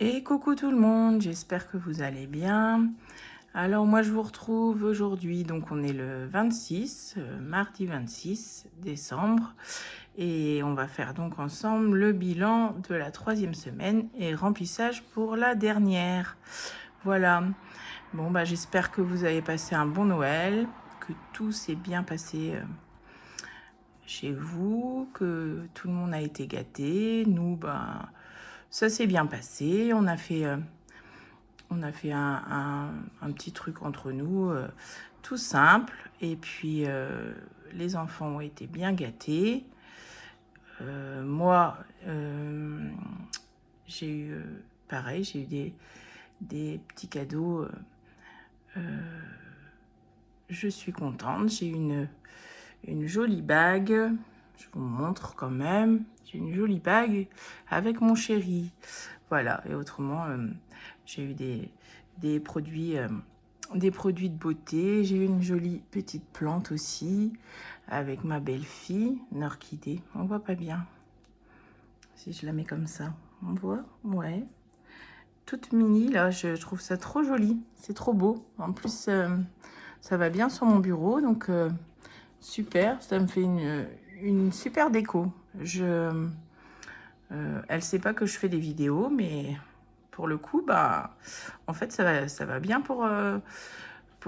Et coucou tout le monde, j'espère que vous allez bien. Alors moi je vous retrouve aujourd'hui, donc on est le 26, mardi 26 décembre. Et on va faire donc ensemble le bilan de la 3e semaine et remplissage pour la dernière. Voilà. Bon bah j'espère que vous avez passé un bon Noël, que tout s'est bien passé chez vous, que tout le monde a été gâté. Nous, bah ça s'est bien passé. On a fait un petit truc entre nous, tout simple. Et puis, les enfants ont été bien gâtés. Moi, j'ai eu, pareil, j'ai eu des petits cadeaux. Je suis contente. J'ai eu une jolie bague. Je vous montre quand même. J'ai une jolie bague avec mon chéri. Voilà. Et autrement, j'ai eu des produits de beauté. J'ai eu une jolie petite plante aussi avec ma belle-fille, une orchidée. On voit pas bien si je la mets comme ça. On voit? Ouais. Toute mini, là, je trouve ça trop joli. C'est trop beau. En plus, ça va bien sur mon bureau, donc super. Ça me fait une super déco. Elle sait pas que je fais des vidéos, mais pour le coup, bah, en fait, ça va bien pour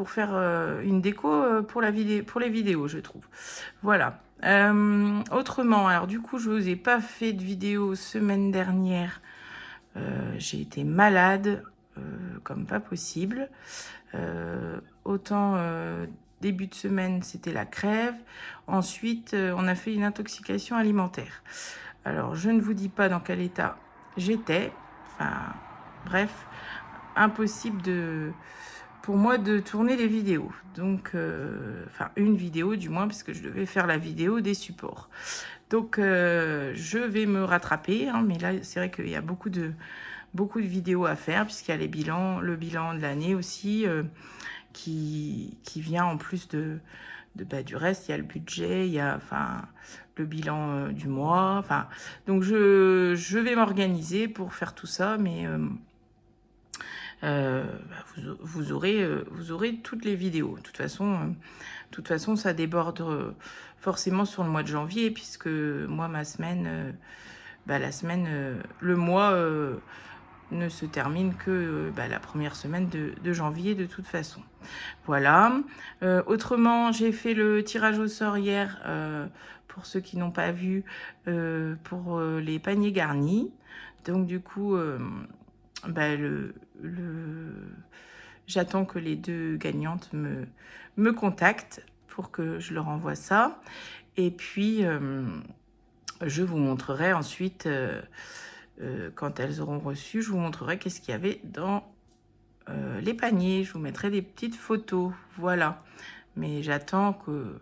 faire une déco pour les vidéos, je trouve. Voilà. Autrement, alors du coup, je vous ai pas fait de vidéo semaine dernière. J'ai été malade, comme pas possible. Autant début de semaine, c'était la crève. Ensuite, on a fait une intoxication alimentaire. Alors, je ne vous dis pas dans quel état j'étais. Enfin, bref, impossible pour moi de tourner les vidéos. Donc, enfin, une vidéo du moins, puisque je devais faire la vidéo des supports. Donc, je vais me rattraper. Hein, mais là, c'est vrai qu'il y a beaucoup de vidéos à faire, puisqu'il y a le bilan de l'année aussi, qui vient en plus du reste. Il y a le budget, il y a enfin le bilan du mois. Enfin, donc je vais m'organiser pour faire tout ça, mais vous aurez toutes les vidéos. De toute façon, ça déborde forcément sur le mois de janvier, puisque moi, ma semaine, le mois ne se termine que la première semaine de janvier, de toute façon. Voilà. Autrement, j'ai fait le tirage au sort hier, pour ceux qui n'ont pas vu, pour les paniers garnis. Donc du coup, j'attends que les deux gagnantes me contactent pour que je leur envoie ça. Et puis, je vous montrerai ensuite, quand elles auront reçu, je vous montrerai qu'est-ce qu'il y avait dans les paniers. Je vous mettrai des petites photos. Voilà. Mais j'attends que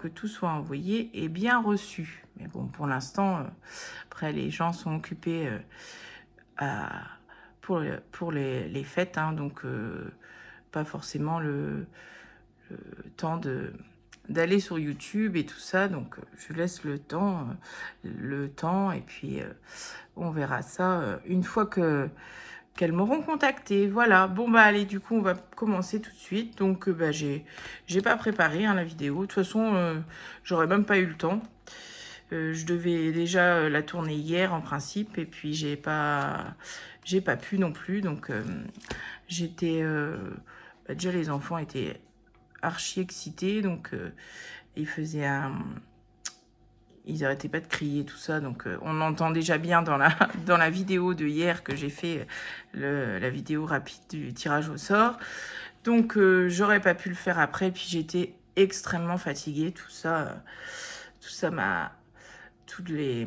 tout soit envoyé et bien reçu. Mais bon, pour l'instant, après, les gens sont occupés pour les fêtes, hein, donc pas forcément le temps d'aller sur YouTube et tout ça, donc je laisse le temps, et puis on verra ça une fois qu'elles m'auront contacté. Voilà. Bon bah allez, du coup on va commencer tout de suite. Donc j'ai pas préparé hein, la vidéo. De toute façon, j'aurais même pas eu le temps. Je devais déjà la tourner hier en principe, et puis j'ai pas pu non plus. Donc j'étais déjà, les enfants étaient archi excités, donc ils arrêtaient pas de crier, tout ça. Donc on entend déjà bien dans la vidéo de hier que j'ai fait, la vidéo rapide du tirage au sort. Donc j'aurais pas pu le faire après, puis j'étais extrêmement fatiguée. Tout ça m'a... Toutes les...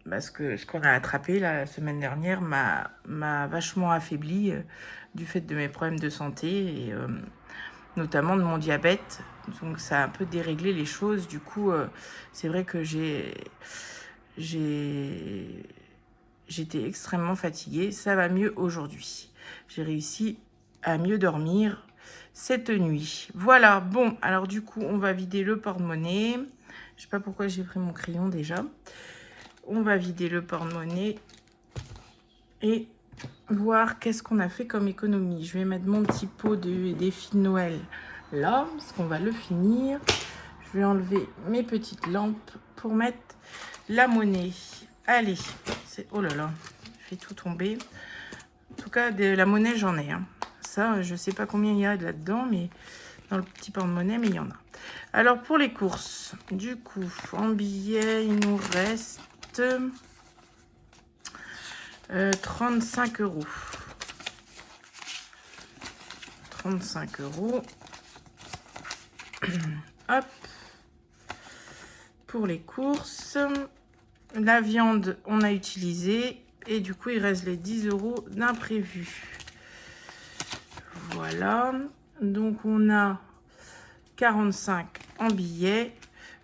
ce qu'on a attrapé la semaine dernière m'a vachement affaiblie, du fait de mes problèmes de santé, et notamment de mon diabète. Donc ça a un peu déréglé les choses. Du coup, c'est vrai que j'étais extrêmement fatiguée. Ça va mieux aujourd'hui. J'ai réussi à mieux dormir cette nuit. Voilà. Bon, alors du coup, on va vider le porte-monnaie. Je sais pas pourquoi j'ai pris mon crayon déjà. On va vider le porte-monnaie. et voir qu'est-ce qu'on a fait comme économie. Je vais mettre mon petit pot de défi de Noël là, parce qu'on va le finir. Je vais enlever mes petites lampes pour mettre la monnaie. Allez, oh là là, je fais tout tomber. En tout cas, de la monnaie, j'en ai. Hein. Ça, je sais pas combien il y a là-dedans, mais dans le petit porte-monnaie, mais il y en a. Alors, pour les courses, du coup, en billets, il nous reste 35 €. 35 €. Hop. Pour les courses. La viande, on a utilisé. Et du coup, il reste les 10 € d'imprévu. Voilà. Donc, on a 45 en billets.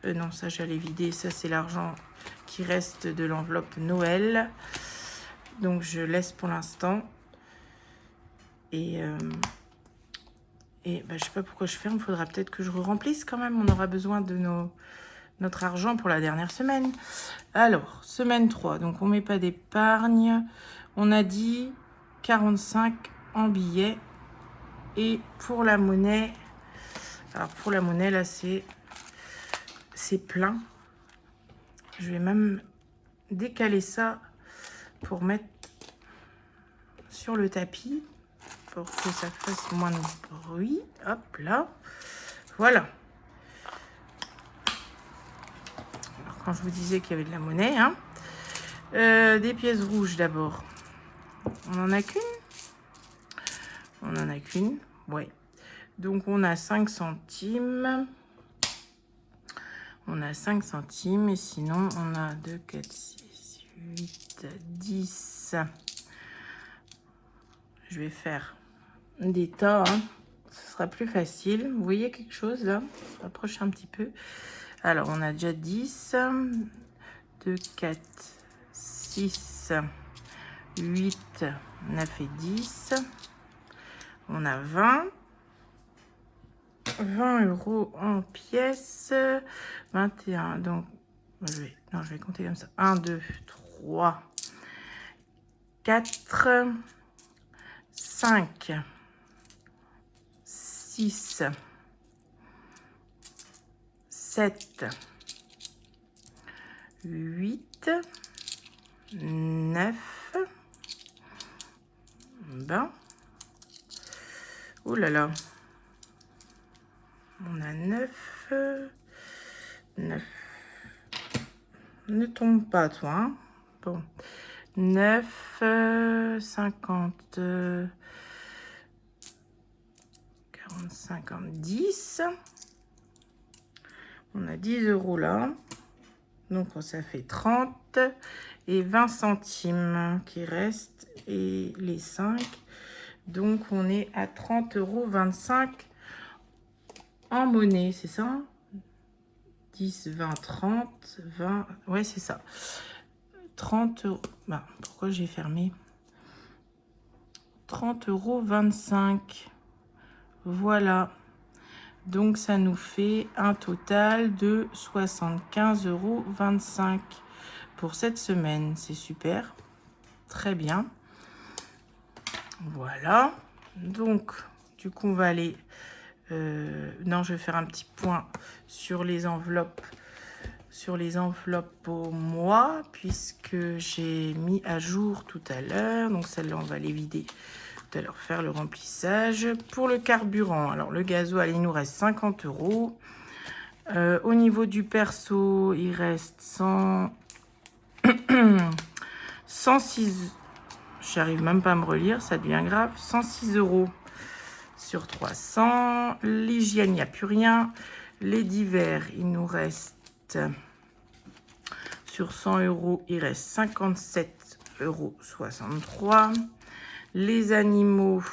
Non, ça, j'allais vider. Ça, c'est l'argent qui reste de l'enveloppe Noël. Donc, je laisse pour l'instant. Et je sais pas pourquoi je ferme. Il faudra peut-être que je remplisse quand même. On aura besoin de notre argent pour la dernière semaine. Alors, semaine 3. Donc, on met pas d'épargne. On a dit 45 en billets. Et pour la monnaie... Alors, pour la monnaie, là, c'est plein. Je vais même décaler ça pour mettre sur le tapis pour que ça fasse moins de bruit. Hop là. Voilà. Alors, quand je vous disais qu'il y avait de la monnaie, hein. Des pièces rouges d'abord. On en a qu'une. On en a qu'une. Ouais. Donc, on a 5 centimes. On a 5 centimes. Et sinon, on a 2, 4, 6, 8, 10. Je vais faire des tas. Hein. Ce sera plus facile. Vous voyez quelque chose là? Rapproche un petit peu. Alors, on a déjà 10. 2, 4, 6, 8, 9 et 10. On a 20. 20 € en pièces. 21. Donc, je vais compter comme ça. 1, 2, 3, 4, 5, 6, 7, 8, 9, 20. Oh là là. On a 9. 9. Ne tombe pas, toi. Hein. Bon. 9, 50, 40, 50, 10. On a 10 € là. Donc, ça fait 30 et 20 centimes qui restent. Et les 5. Donc, on est à 30,25 € en monnaie, c'est ça? 10, 20, 30, 20. Ouais, c'est ça. 30 €. Bah, pourquoi j'ai fermé? 30,25 €. Voilà. Donc, ça nous fait un total de 75,25 € pour cette semaine. C'est super. Très bien. Voilà. Donc, du coup, on va aller... non, je vais faire un petit point sur les enveloppes. Sur les enveloppes au mois, puisque j'ai mis à jour tout à l'heure. Donc, celle-là, on va les vider tout à l'heure, faire le remplissage. Pour le carburant, alors le gasoil, il nous reste 50 €. Au niveau du perso, il reste 106. J'arrive même pas à me relire, ça devient grave. 106 € sur 300. L'hygiène, il n'y a plus rien. Les divers, il nous reste sur 100 €, il reste 57,63 €. Les animaux,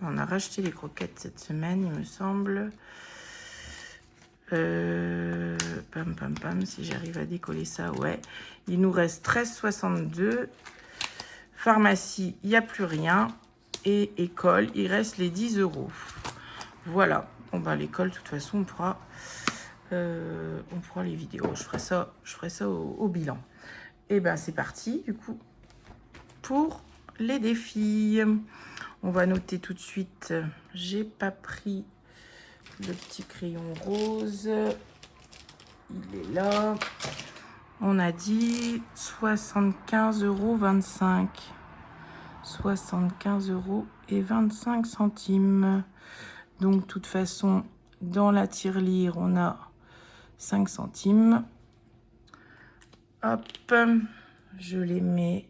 on a racheté les croquettes cette semaine, il me semble. Pam, pam, pam, si j'arrive à décoller ça, ouais. Il nous reste 13,62 €. Pharmacie, il n'y a plus rien. Et école, il reste les 10 €. Voilà. Bon, ben, l'école, de toute façon, on pourra les vidéos. Je ferai ça au bilan. Et ben, c'est parti, du coup, pour les défis. On va noter tout de suite. J'ai pas pris le petit crayon rose. Il est là. On a dit 75,25 €. 75,25 €. Donc, de toute façon, dans la tirelire, on a 5 centimes. Hop, je les mets.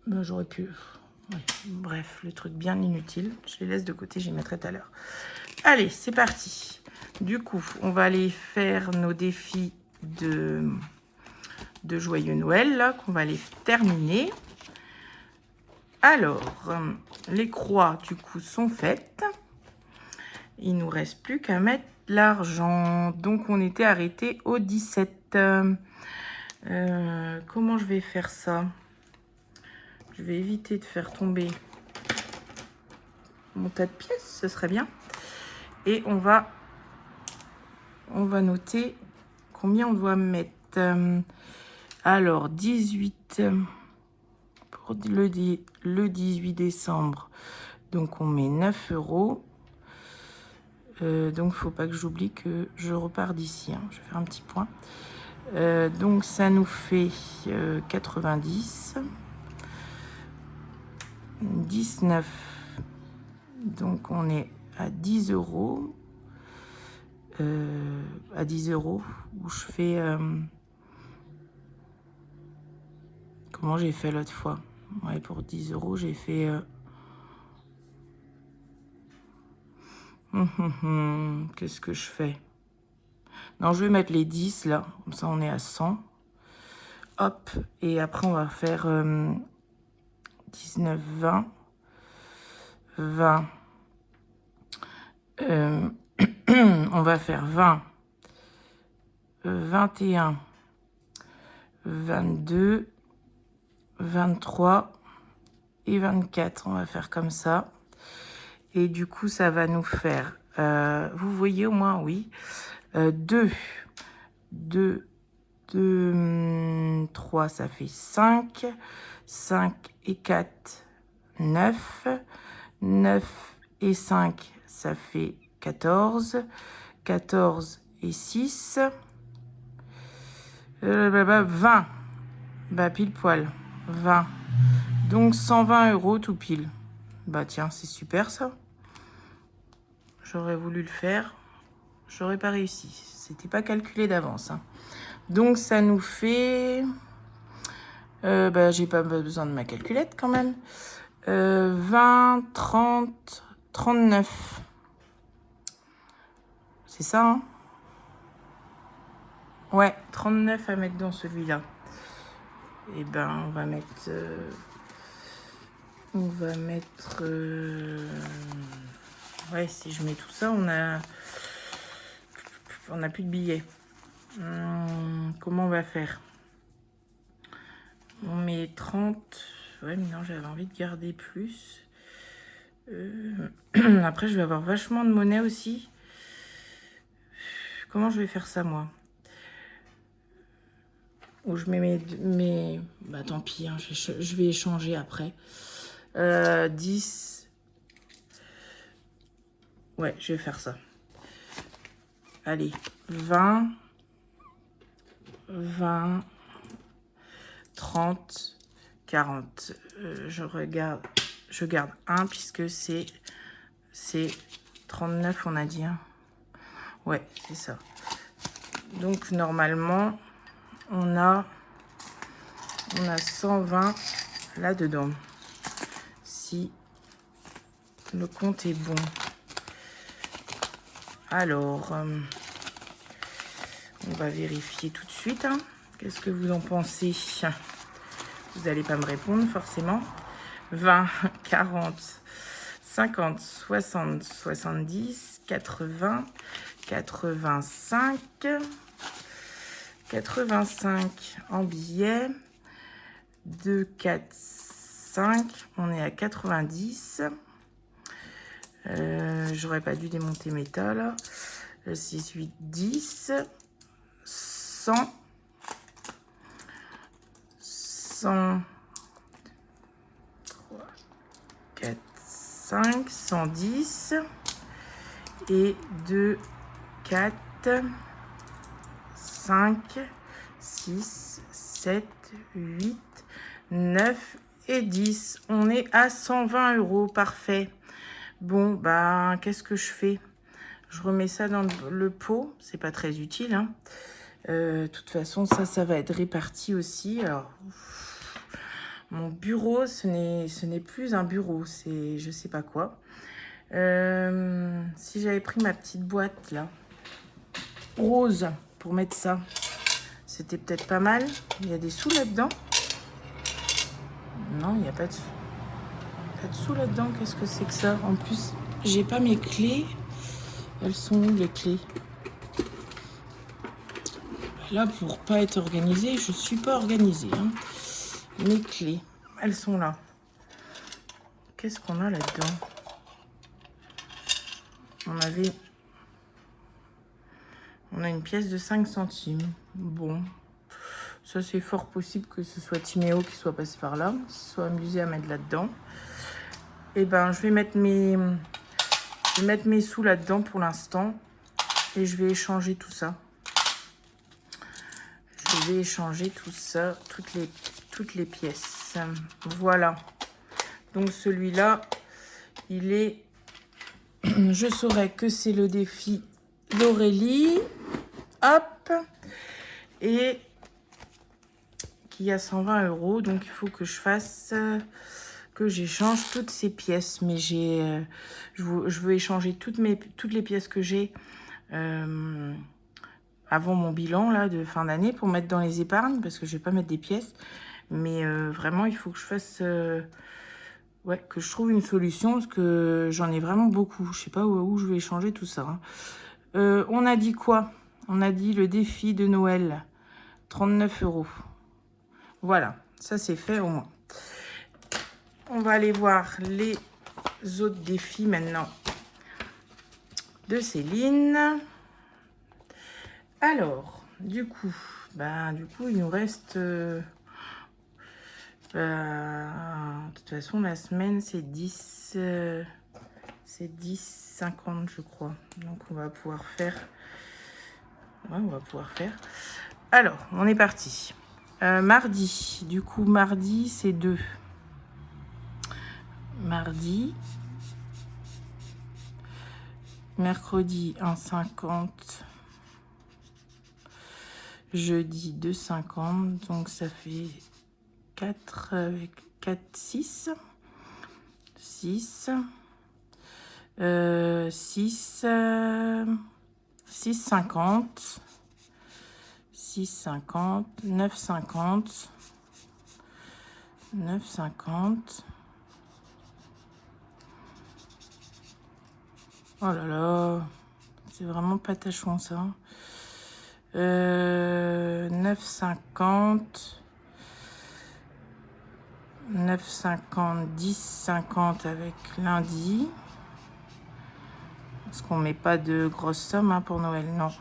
Ben, j'aurais pu. Oui, bref, le truc bien inutile. Je les laisse de côté, j'y mettrai tout à l'heure. Allez, c'est parti. Du coup, on va aller faire nos défis de Joyeux Noël, là, qu'on va les terminer. Alors, les croix, du coup, sont faites. Il nous reste plus qu'à mettre l'argent. Donc, on était arrêté au 17. Comment je vais faire ça? Je vais éviter de faire tomber mon tas de pièces, ce serait bien. Et on va noter combien on doit mettre. Alors, 18 pour le 18 décembre. Donc, on met 9 €. Donc, il ne faut pas que j'oublie que je repars d'ici. Hein. Je vais faire un petit point. Donc, ça nous fait 90. 19. Donc, on est à 10 €. À 10 € où je fais... comment j'ai fait l'autre fois? Ouais, pour 10 €, j'ai fait... Qu'est-ce que je fais? Non, je vais mettre les 10 là. Comme ça, on est à 100. Hop. Et après, on va faire 19, 20. 20. On va faire 20. 21. 22. 23. Et 24. On va faire comme ça. Et du coup, ça va nous faire... vous voyez au moins, oui. 2. 2. 2, 3, ça fait 5. 5 et 4, 9. 9 et 5, ça fait 14. 14 et 6. 20. Bah, pile poil. 20. Donc, 120 € tout pile. Bah, tiens, c'est super ça. J'aurais voulu le faire. J'aurais pas réussi. C'était pas calculé d'avance. Hein. Donc, ça nous fait... bah, j'ai pas besoin de ma calculette quand même. 20, 30, 39. C'est ça, hein? Ouais, 39 à mettre dans celui-là. Et ben, on va mettre... ouais, si je mets tout ça, on a plus de billets. Comment on va faire? On met 30. Ouais, mais non, j'avais envie de garder plus. Après, je vais avoir vachement de monnaie aussi. Comment je vais faire ça, moi? Ou je mets mes... Bah, tant pis, hein, je vais échanger après. 10. Ouais, je vais faire ça. Allez, 20. 20. 30. 40. Je garde 1 puisque c'est 39, on a dit. Hein. Ouais, c'est ça. Donc, normalement, on a 120 là-dedans. Si le compte est bon. Alors, on va vérifier tout de suite. Hein. Qu'est-ce que vous en pensez? Vous n'allez pas me répondre, forcément. 20, 40, 50, 60, 70, 80, 85, 85 en billets. 2, 4, 5. On est à 90. J'aurais pas dû démonter mes tas, là. 6, 8, 10. 100. 100. 5, 110. Et 2, 4, 5, 6, 7, 8, 9 et 10. On est à 120 €. Parfait. Bon, ben, qu'est-ce que je fais? Je remets ça dans le pot. C'est pas très utile, hein. De toute façon, ça va être réparti aussi. Alors, mon bureau, ce n'est plus un bureau. C'est je sais pas quoi. Si j'avais pris ma petite boîte, là, rose, pour mettre ça, c'était peut-être pas mal. Il y a des sous là-dedans? Non, il n'y a pas de sous là-dedans. Qu'est-ce que c'est que ça? En plus, j'ai pas mes clés. Elles sont où, les clés? Là, pour pas être organisée, je suis pas organisée, hein. Mes clés, elles sont là. Qu'est-ce qu'on a là-dedans? On a une pièce de 5 centimes. Bon, ça c'est fort possible que ce soit Timéo qui soit passé par là, qui soit amusé à mettre là-dedans. Et ben, je vais mettre mes sous là-dedans pour l'instant. Et je vais échanger tout ça. Je vais échanger tout ça, toutes les pièces. Voilà. Donc celui-là, il est... Je saurais que c'est le défi d'Aurélie. Hop. Et qui a 120 €. Donc il faut que je fasse... que j'échange toutes ces pièces. Mais je veux échanger toutes les pièces que j'ai avant mon bilan là de fin d'année pour mettre dans les épargnes, parce que je vais pas mettre des pièces. Mais vraiment, il faut que je fasse... ouais, que je trouve une solution, parce que j'en ai vraiment beaucoup. Je sais pas où je vais échanger tout ça, hein. On a dit quoi? On a dit le défi de Noël. 39 €. Voilà, ça c'est fait au moins. On va aller voir les autres défis maintenant de Céline. Alors, du coup, il nous reste... de toute façon, la semaine, c'est 10, 50, je crois. Donc, on va pouvoir faire... Ouais, on va pouvoir faire. Alors, on est parti. Mardi. Du coup, mardi, c'est 2. Mardi. Mercredi, 1,50. Jeudi, 2,50. Donc, ça fait 4 avec 4, 6. 6. 6. 6,50. 6,50. 9,50. 9,50. Oh là là, c'est vraiment pas tachon ça. 9,50. 9,50, 10,50 avec lundi. Parce qu'on met pas de grosses sommes, hein, pour Noël, non.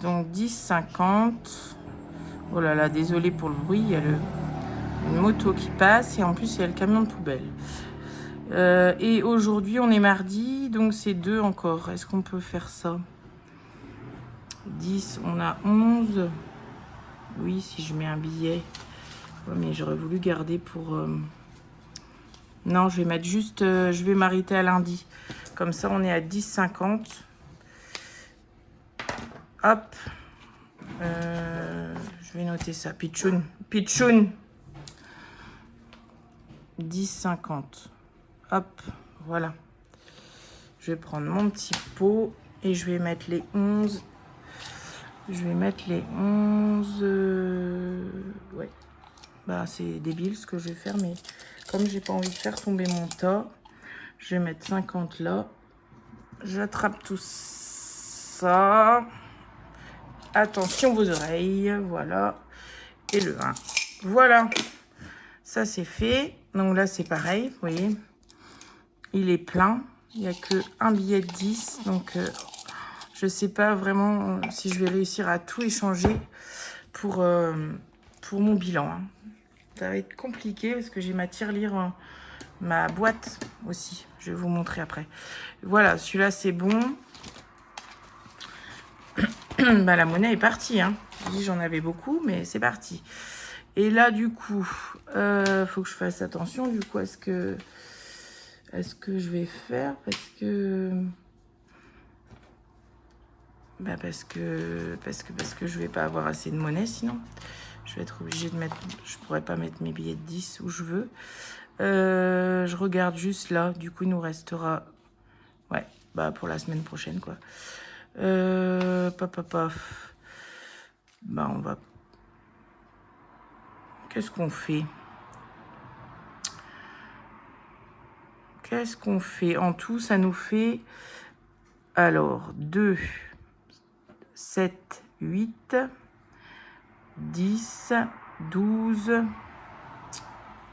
Donc 10,50. Oh là là, désolé pour le bruit, il y a une moto qui passe et en plus il y a le camion de poubelle. Et aujourd'hui on est mardi, donc c'est 2 encore. Est-ce qu'on peut faire ça? 10, on a 11. Oui, si je mets un billet. Ouais, mais j'aurais voulu garder pour... Non, je vais mettre juste... je vais m'arrêter à lundi. Comme ça, on est à 10,50. Hop. Je vais noter ça. Pitchoun. Pitchoun. 10,50. Hop. Voilà. Je vais prendre mon petit pot et je vais mettre les 11. Je vais mettre les 11... ouais. Bah, c'est débile ce que je vais faire, mais comme j'ai pas envie de faire tomber mon tas, je vais mettre 50 là. J'attrape tout ça. Attention vos oreilles, voilà. Et le 1. Voilà. Ça, c'est fait. Donc là, c'est pareil, vous voyez. Il est plein. Il n'y a que un billet de 10. Donc, je sais pas vraiment si je vais réussir à tout échanger pour mon bilan, hein. Ça va être compliqué parce que j'ai ma tirelire ma boîte aussi. Je vais vous montrer après. Voilà, celui-là, c'est bon. Bah, la monnaie est partie. Hein. J'en avais beaucoup, mais c'est parti. Et là, du coup, faut que je fasse attention. Du coup, est-ce que je vais faire parce que je vais pas avoir assez de monnaie sinon. Je vais être obligée de mettre... Je pourrais pas mettre mes billets de 10 où je veux. Je regarde juste là. Du coup, il nous restera... Ouais, bah pour la semaine prochaine, quoi. Paf. Bah, on va... Qu'est-ce qu'on fait? Qu'est-ce qu'on fait? En tout, ça nous fait... Alors, 2, 7, 8, 10, 12,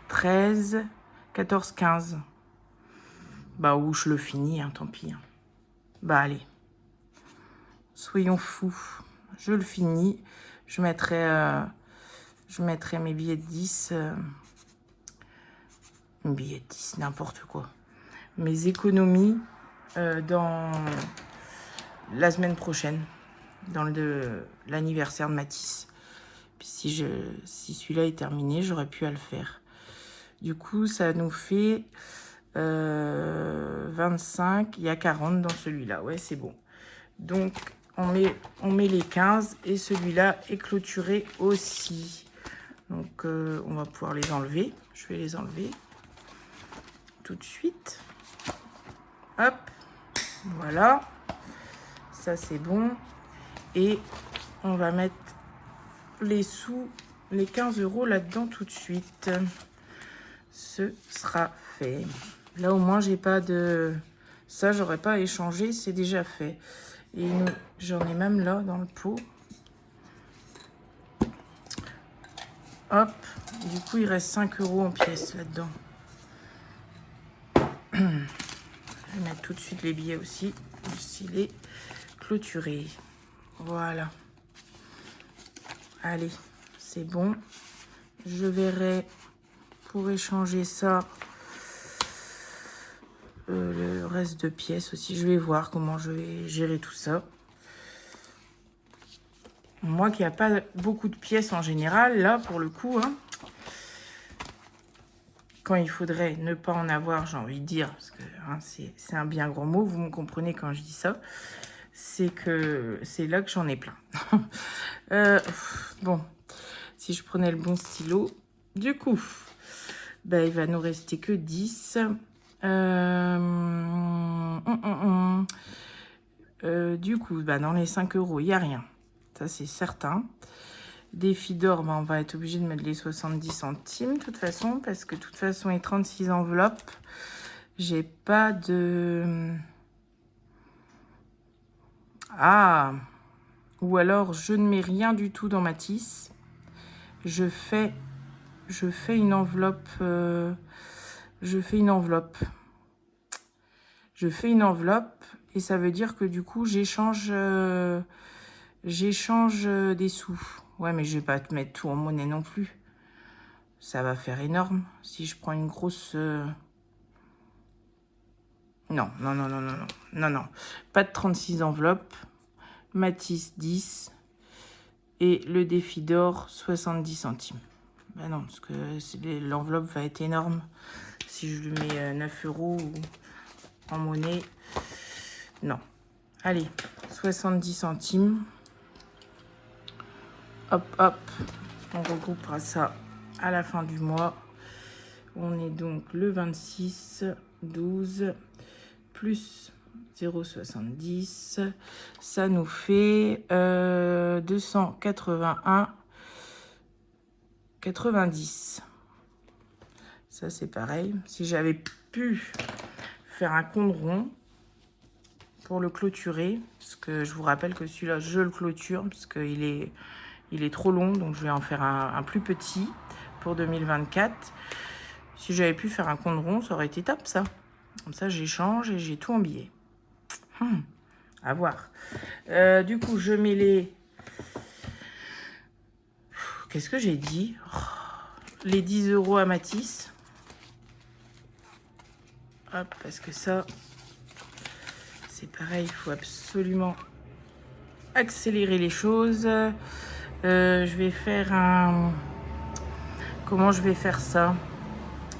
13, 14, 15. Bah, où je le finis, hein, tant pis. Hein. Bah, allez. Soyons fous. Je le finis. Je mettrai mes billets de 10. Mes billets de 10, n'importe quoi. Mes économies dans la semaine prochaine. Dans l'anniversaire de Matisse. Puis si celui-là est terminé, j'aurais pu à le faire. Du coup, ça nous fait 25. Il y a 40 dans celui-là. Ouais, c'est bon. Donc, on met les 15 et celui-là est clôturé aussi. Donc, on va pouvoir les enlever. Je vais les enlever tout de suite. Hop, voilà. Ça, c'est bon. Et on va mettre les sous, les 15 € là-dedans tout de suite. Ce sera fait. Là, au moins, j'ai pas de... Ça, j'aurais pas à échanger, c'est déjà fait. Et j'en ai même là, dans le pot. Hop. Du coup, il reste 5 € en pièces là-dedans. Je vais mettre tout de suite les billets aussi. S'il est clôturé. Voilà. Allez, c'est bon. Je verrai pour échanger ça. Le reste de pièces aussi. Je vais voir comment je vais gérer tout ça. Moi qui n'ai pas beaucoup de pièces en général, là, pour le coup, hein, quand il faudrait ne pas en avoir, j'ai envie de dire, parce que hein, c'est un bien grand mot, vous me comprenez quand je dis ça, c'est que c'est là que j'en ai plein. Bon, si je prenais le bon stylo, du coup, ben, il va nous rester que 10. Du coup, bah, dans les 5 €, il n'y a rien. Ça, c'est certain. Défi d'or, bah, on va être obligé de mettre les 70 centimes, de toute façon, parce que de toute façon, les 36 enveloppes, j'ai pas de... Ah! Ou alors, je ne mets rien du tout dans Matisse. Je fais une enveloppe... Je fais une enveloppe et ça veut dire que du coup, j'échange des sous. Ouais, mais je vais pas te mettre tout en monnaie non plus. Ça va faire énorme si je prends une grosse... Non. Pas de 36 enveloppes. Matisse 10. Et le défi d'or 70 centimes. Ben non, parce que l'enveloppe va être énorme. Si je lui mets 9 € en monnaie. Non. Allez, 70 centimes. Hop. On regroupera ça à la fin du mois. On est donc le 26, 12, plus 0,70. Ça nous fait 281,90. Ça, c'est pareil. Si j'avais pu faire un compte rond pour le clôturer, parce que je vous rappelle que celui-là, je le clôture, parce qu'il est trop long, donc je vais en faire un plus petit pour 2024. Si j'avais pu faire un compte rond, ça aurait été top, ça. Comme ça, j'échange et j'ai tout en billets. À voir. Du coup, je mets les... Qu'est-ce que j'ai dit? Les 10 € à Matisse. Hop, parce que ça, c'est pareil, il faut absolument accélérer les choses. Je vais faire un... Comment je vais faire ça?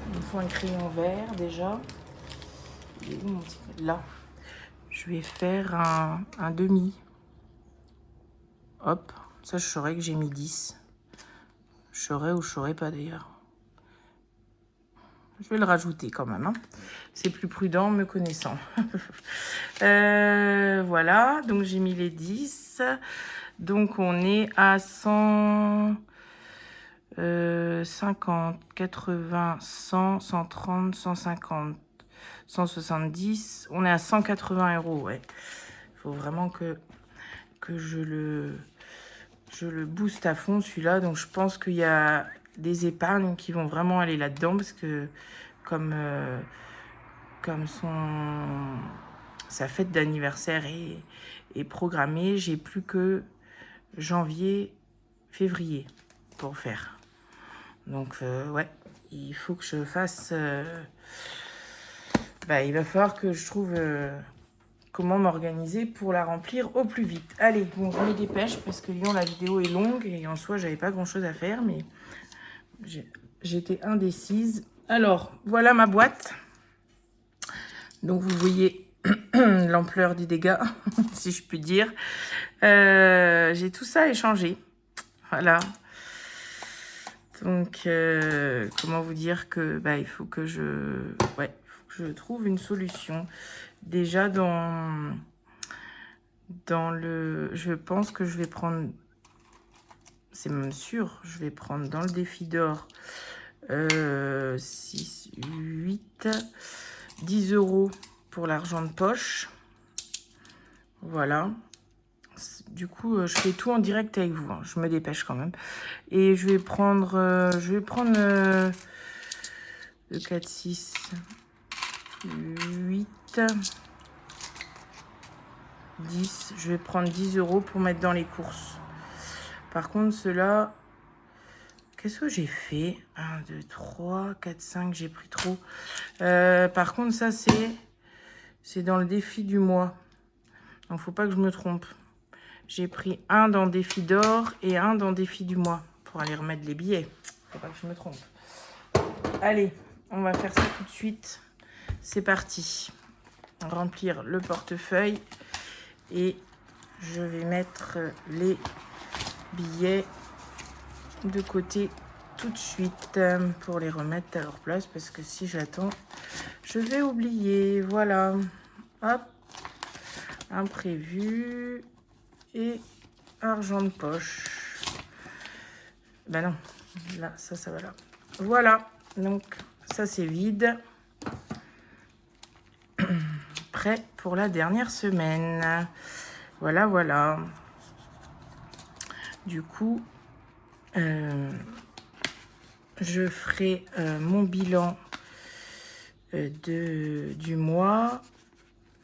Il me faut un crayon vert déjà. Il est où mon petit... Là. Je vais faire un demi. Hop, ça je saurais que j'ai mis 10. Je saurais ou je saurais pas d'ailleurs. Je vais le rajouter quand même. Hein. C'est plus prudent me connaissant. Voilà, donc j'ai mis les 10. Donc on est à 100... 50, 80, 100, 130, 150, 170. On est à 180 €, ouais. Il faut vraiment que je le booste à fond, celui-là. Donc, je pense qu'il y a des épargnes qui vont vraiment aller là-dedans parce que comme sa fête d'anniversaire est programmée, j'ai plus que janvier, février pour faire. Donc, ouais, il faut que je fasse... il va falloir que je trouve comment m'organiser pour la remplir au plus vite. Allez, bon, je me dépêche parce que Lyon, la vidéo est longue et en soi, j'avais pas grand-chose à faire, mais j'étais indécise. Alors, voilà ma boîte. Donc, vous voyez l'ampleur du dégât, si je puis dire. J'ai tout ça échangé. Voilà. Donc, comment vous dire que il faut que je trouve une solution. Déjà dans le... Je pense que je vais prendre... C'est même sûr, je vais prendre dans le défi d'or 6, 8, 10 € pour l'argent de poche. Voilà. Du coup, je fais tout en direct avec vous. Hein. Je me dépêche quand même. Et je vais prendre... le 4, 6, 8, 10. Je vais prendre 10 € pour mettre dans les courses. Par contre, ceux-là... Qu'est-ce que j'ai fait? 1, 2, 3, 4, 5. J'ai pris trop. Par contre, ça, c'est dans le défi du mois. Donc, faut pas que je me trompe. J'ai pris un dans défi d'or et un dans défi du mois pour aller remettre les billets. Faut pas que je me trompe. Allez, on va faire ça tout de suite. C'est parti. Remplir le portefeuille et je vais mettre les billets de côté tout de suite pour les remettre à leur place parce que si j'attends, je vais oublier. Voilà. Hop. Imprévu. Et argent de poche. Ben non, là, ça va là. Voilà, donc ça c'est vide. Prêt pour la dernière semaine. Voilà, voilà. Du coup, je ferai mon bilan du mois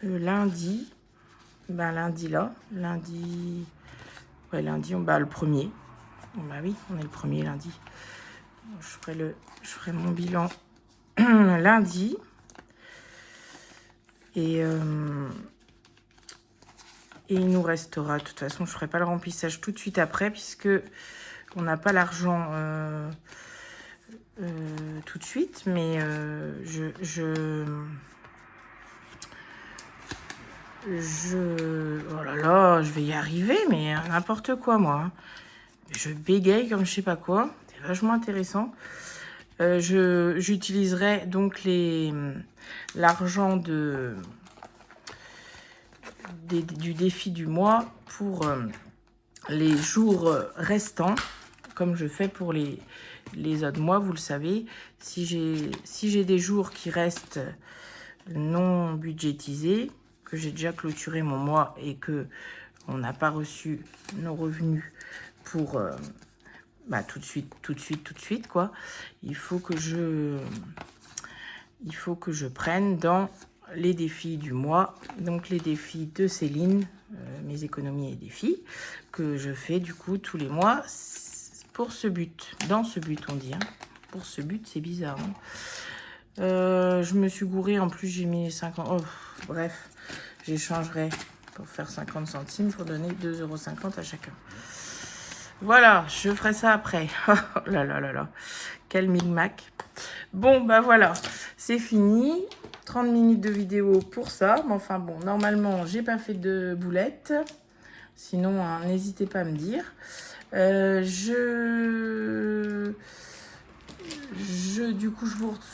lundi. Lundi là, lundi, ouais, lundi, le 1er. Oui, on est le 1er lundi. Je ferai mon bilan lundi. Et il nous restera, de toute façon, je ne ferai pas le remplissage tout de suite après, puisque on n'a pas l'argent tout de suite, mais oh là là, je vais y arriver, mais n'importe quoi, moi. Je bégaye comme je sais pas quoi. C'est vachement intéressant. J'utiliserai donc l'argent du défi du mois pour les jours restants, comme je fais pour les autres mois, vous le savez. Si j'ai des jours qui restent non budgétisés, que j'ai déjà clôturé mon mois et que on n'a pas reçu nos revenus pour tout de suite quoi. Il faut que je prenne dans les défis du mois, donc les défis de Céline, mes économies et défis que je fais du coup tous les mois pour ce but, dans ce but on dit. Hein. Pour ce but, c'est bizarre. Hein. Je me suis gourée, en plus j'ai mis 50... Oh, bref, j'échangerai pour faire 50 centimes pour donner 2,50 € à chacun. Voilà, je ferai ça après. Oh là là là là, quel micmac. Bon, bah voilà, c'est fini. 30 minutes de vidéo pour ça. Mais enfin bon, normalement, j'ai pas fait de boulettes. Sinon, hein, n'hésitez pas à me dire. Du coup,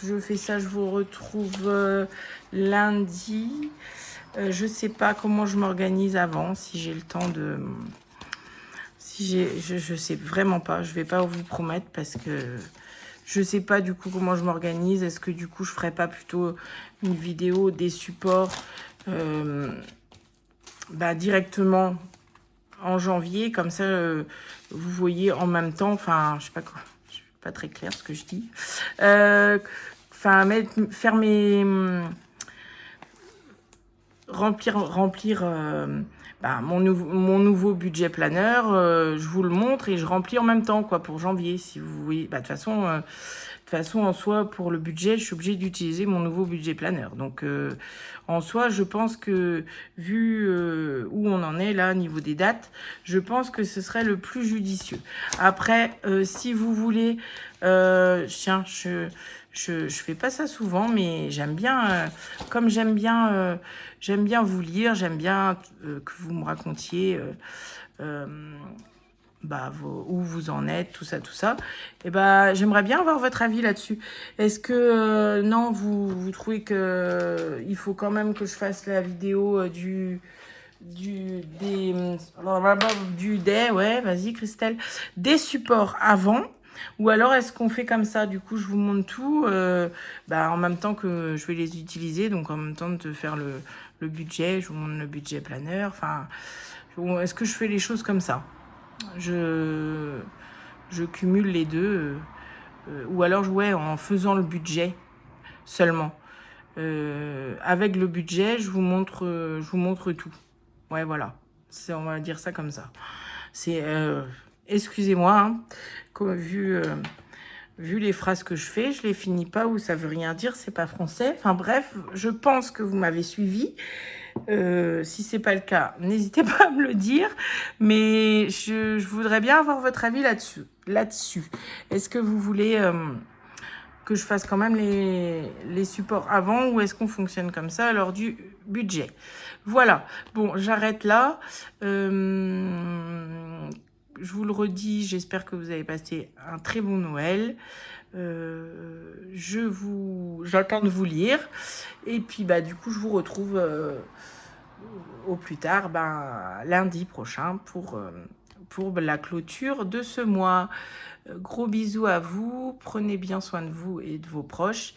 je fais ça, je vous retrouve lundi. Je sais pas comment je m'organise avant, si j'ai le temps de... je sais vraiment pas, je vais pas vous promettre parce que je sais pas du coup comment je m'organise. Est-ce que du coup je ferai pas plutôt une vidéo des supports directement en janvier, comme ça vous voyez en même temps, enfin je sais pas quoi, je suis pas très clair ce que je dis. Enfin faire mes remplir mon nouveau budget planeur, je vous le montre et je remplis en même temps quoi pour janvier, si vous voyez. De toute façon, en soi, pour le budget, je suis obligée d'utiliser mon nouveau budget planeur. Donc, en soi, je pense que, vu où on en est là, au niveau des dates, je pense que ce serait le plus judicieux. Après, si vous voulez... tiens, je fais pas ça souvent, mais j'aime bien... comme j'aime bien vous lire, j'aime bien que vous me racontiez... où vous en êtes, tout ça. Et j'aimerais bien avoir votre avis là-dessus. Est-ce que non, vous trouvez que il faut quand même que je fasse la vidéo ouais, vas-y Christelle, des supports avant, ou alors est-ce qu'on fait comme ça, du coup je vous montre tout en même temps que je vais les utiliser, donc en même temps de faire le budget, je vous montre le budget planeur, enfin, est-ce que je fais les choses comme ça? Je cumule les deux, ou alors ouais, en faisant le budget seulement. Avec le budget, je vous montre tout. Ouais, voilà. On va dire ça comme ça. C'est excusez-moi, hein, vu les phrases que je fais, je les finis pas ou ça veut rien dire, c'est pas français. Enfin bref, je pense que vous m'avez suivi. Si c'est pas le cas, n'hésitez pas à me le dire. Mais je voudrais bien avoir votre avis là-dessus. Est-ce que vous voulez que je fasse quand même les supports avant, ou est-ce qu'on fonctionne comme ça lors du budget? Voilà. Bon, j'arrête là. Je vous le redis, j'espère que vous avez passé un très bon Noël. J'attends de vous lire. Et puis, du coup, je vous retrouve au plus tard, lundi prochain pour la clôture de ce mois. Gros bisous à vous. Prenez bien soin de vous et de vos proches.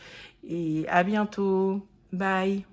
Et à bientôt. Bye.